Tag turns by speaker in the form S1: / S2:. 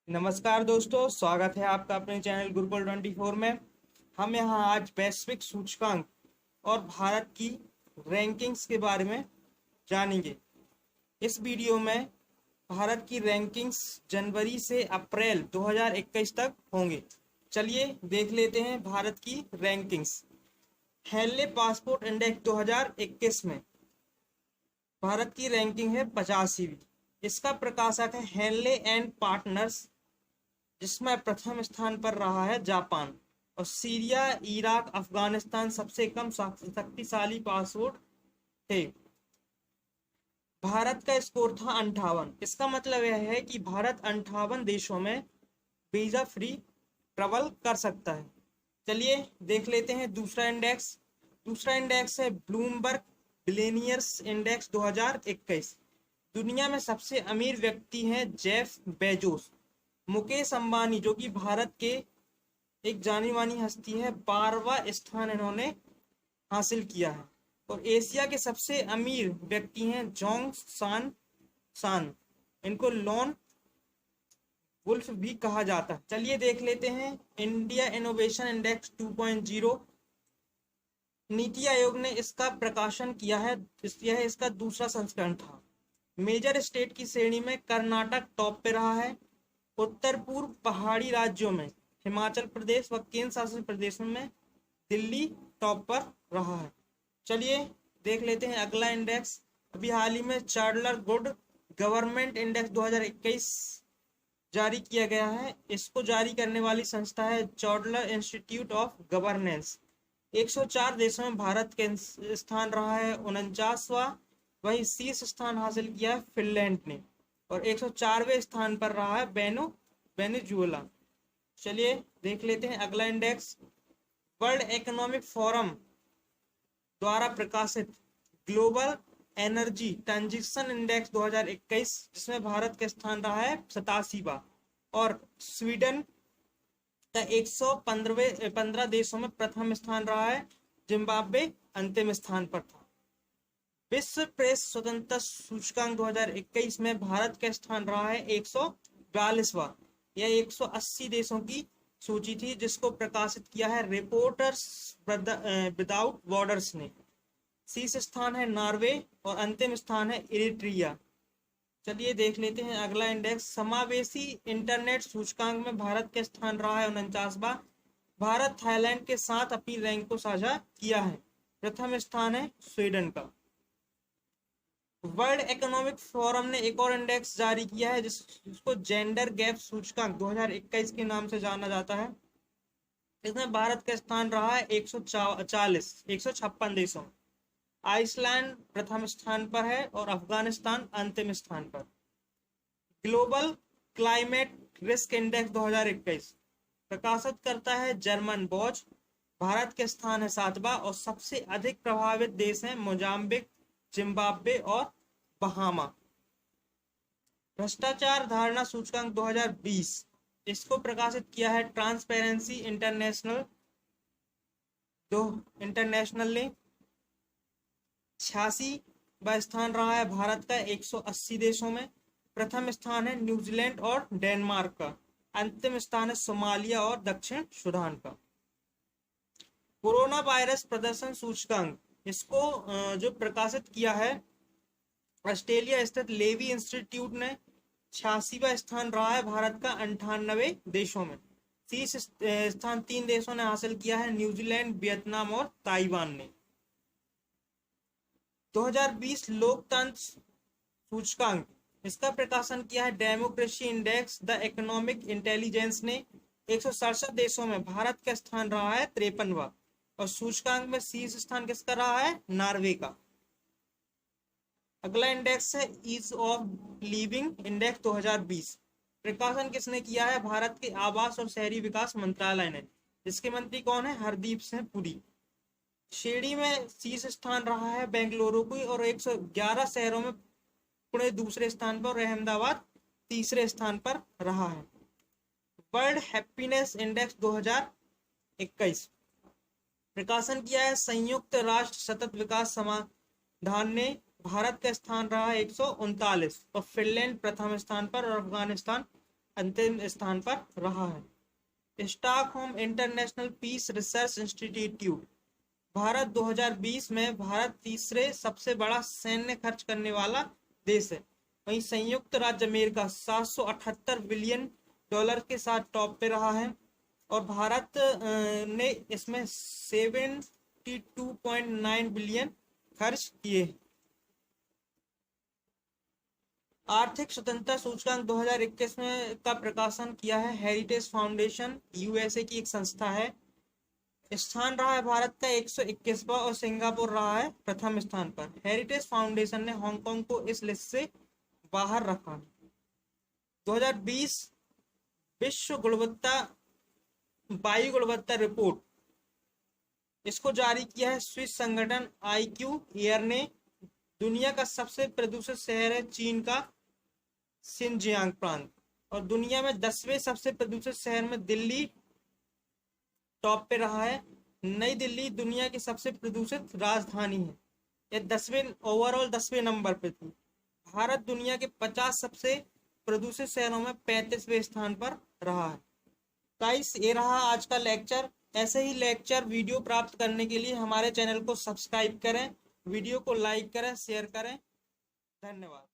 S1: नमस्कार दोस्तों, स्वागत है आपका अपने चैनल गुरुकुल 24 में। हम यहाँ आज वैश्विक सूचकांक और भारत की रैंकिंग्स के बारे में जानेंगे। इस वीडियो में भारत की रैंकिंग्स जनवरी से अप्रैल 2021 तक होंगे। चलिए देख लेते हैं भारत की रैंकिंग्स। हेनले पासपोर्ट इंडेक्स 2021 में भारत की रैंकिंग है 85वीं। इसका प्रकाशक है हेनले एंड पार्टनर्स, जिसमें प्रथम स्थान पर रहा है जापान। और सीरिया, इराक, अफगानिस्तान सबसे कम शक्तिशाली पासपोर्ट थे। भारत का स्कोर था 58। इसका मतलब यह है कि भारत 58 देशों में वीजा फ्री ट्रेवल कर सकता है। चलिए देख लेते हैं दूसरा इंडेक्स। दूसरा इंडेक्स है ब्लूमबर्ग बिलियनियर्स इंडेक्स 2021। दुनिया में सबसे अमीर व्यक्ति हैं जेफ बेजोस। मुकेश अंबानी, जो कि भारत के एक जानी मानी हस्ती है, 12वां स्थान इन्होंने हासिल किया है। और एशिया के सबसे अमीर व्यक्ति हैं जोंग सान सान। इनको लॉन वुल्फ भी कहा जाता है। चलिए देख लेते हैं India innovation index 2.0। NITI Aayog ने इसका प्रकाशन किया है। यह इसका दूसरा संस्करण था। मेजर स्टेट की श्रेणी में कर्नाटक टॉप पे रहा है। उत्तर पूर्व पहाड़ी राज्यों में हिमाचल प्रदेश व केंद्र शासित प्रदेशों में दिल्ली टॉप पर रहा है। चलिए देख लेते हैं अगला इंडेक्स। अभी हाल ही में चार्लर गुड गवर्नमेंट इंडेक्स 2021 जारी किया गया है। इसको जारी करने वाली संस्था है चार्लर इंस्टीट्यूट ऑफ गवर्नेंस। 104 देशों में भारत के स्थान रहा है 49वां। वही शीर्ष स्थान हासिल किया है फिनलैंड ने। और 104वें स्थान पर रहा है वेनेजुएला। चलिए देख लेते हैं अगला इंडेक्स। वर्ल्ड इकोनॉमिक फोरम द्वारा प्रकाशित ग्लोबल एनर्जी ट्रांजिशन इंडेक्स 2021, जिसमें भारत का स्थान रहा है 87वां। और स्वीडन का 115 देशों में प्रथम स्थान रहा है। जिम्बाब्वे अंतिम स्थान पर था। विश्व प्रेस स्वतंत्रता सूचकांक 2021 में भारत का स्थान रहा है 142वां। यह 180 देशों की सूची थी, जिसको प्रकाशित किया है रिपोर्टर्स विदाउट बॉर्डर्स ने। शीर्ष स्थान है नॉर्वे और अंतिम स्थान है इरिट्रिया। चलिए देख लेते हैं अगला इंडेक्स। समावेशी इंटरनेट सूचकांक में भारत का स्थान रहा है 49वां। भारत थाईलैंड के साथ अपनी रैंक को साझा किया है। प्रथम स्थान है स्वीडन का। वर्ल्ड इकोनॉमिक फोरम ने एक और इंडेक्स जारी किया है, जिसको जेंडर गैप सूचकांक 2021 के नाम से जाना जाता है। इसमें भारत का स्थान रहा है 156 देशों। आइसलैंड प्रथम स्थान पर है और अफगानिस्तान अंतिम स्थान पर। ग्लोबल क्लाइमेट रिस्क इंडेक्स 2021 प्रकाशित करता है जर्मन बॉज। भारत के स्थान है 7वां और सबसे अधिक प्रभावित देश हैं मोजाम्बिक, जिम्बाब्वे और बहामा। भ्रष्टाचार धारणा सूचकांक 2020, इसको प्रकाशित किया है ट्रांसपेरेंसी इंटरनेशनल ने। 86वां स्थान रहा है भारत का 180 देशों में। प्रथम स्थान है न्यूजीलैंड और डेनमार्क का। अंतिम स्थान है सोमालिया और दक्षिण सूडान का। कोरोना वायरस प्रदर्शन सूचकांक, इसको जो प्रकाशित किया है ऑस्ट्रेलिया स्थित लेवी इंस्टीट्यूट ने। 86वां स्थान रहा है भारत का 98 देशों में। शीर्ष स्थान 3 देशों ने हासिल किया है, न्यूजीलैंड, वियतनाम और ताइवान ने। 2020 लोकतंत्र सूचकांक, इसका प्रकाशन किया है democracy index the economic intelligence ने। 167 देशों में भारत का स्थान रहा है 53वां। और सूचकांक में शीर्ष स्थान किसका रहा है? नॉर्वे का। अगला इंडेक्स है ईज ऑफ लिविंग इंडेक्स 2020। प्रकाशन किसने किया है? भारत के आवास और शहरी विकास मंत्रालय ने। इसके मंत्री कौन है? हरदीप सिंह पुरी। श्रेणी में शीर्ष स्थान रहा है बेंगलुरु को और 111 शहरों में पुणे दूसरे स्थान पर और अहमदाबाद तीसरे स्थान पर रहा है। वर्ल्ड हैप्पीनेस इंडेक्स 2021 प्रकाशन किया है संयुक्त राष्ट्र सतत विकास समाधान ने। भारत का स्थान रहा 139 और फिनलैंड प्रथम स्थान पर और अफगानिस्तान अंतिम स्थान पर रहा है। Stockholm International Peace Research Institute, Bharat 2020 में भारत तीसरे सबसे बड़ा सैन्य खर्च करने वाला देश है। वहीं संयुक्त राज्य अमेरिका 778 बिलियन डॉलर के साथ टॉप पे रहा है और भारत ने इसमें 72.9 बिलियन खर्च किए। आर्थिक स्वतंत्रता सूचकांक 2021 में का प्रकाशन किया है हेरिटेज फाउंडेशन, यूएसए की एक संस्था है। स्थान रहा है भारत का 121वां और सिंगापुर रहा है प्रथम स्थान पर। हेरिटेज फाउंडेशन ने हांगकांग को इस लिस्ट से बाहर रखा। 2020 विश्व वायु गुणवत्ता रिपोर्ट, इसको जारी किया है स्विस संगठन IQ एयर ने। दुनिया का सबसे प्रदूषित शहर है चीन का शिनजियांग प्रांत और दुनिया में 10वें सबसे प्रदूषित शहर में दिल्ली टॉप पे रहा है। नई दिल्ली दुनिया की सबसे प्रदूषित राजधानी है, यह 10वें नंबर पे थी। भारत दुनिया के 50 सबसे प्रदूषित शहरों में 35वें स्थान पर रहा है। गाइस, ये रहा आज का लेक्चर। ऐसे ही लेक्चर वीडियो प्राप्त करने के लिए हमारे चैनल को सब्सक्राइब करें, वीडियो को लाइक करें, शेयर करें। धन्यवाद।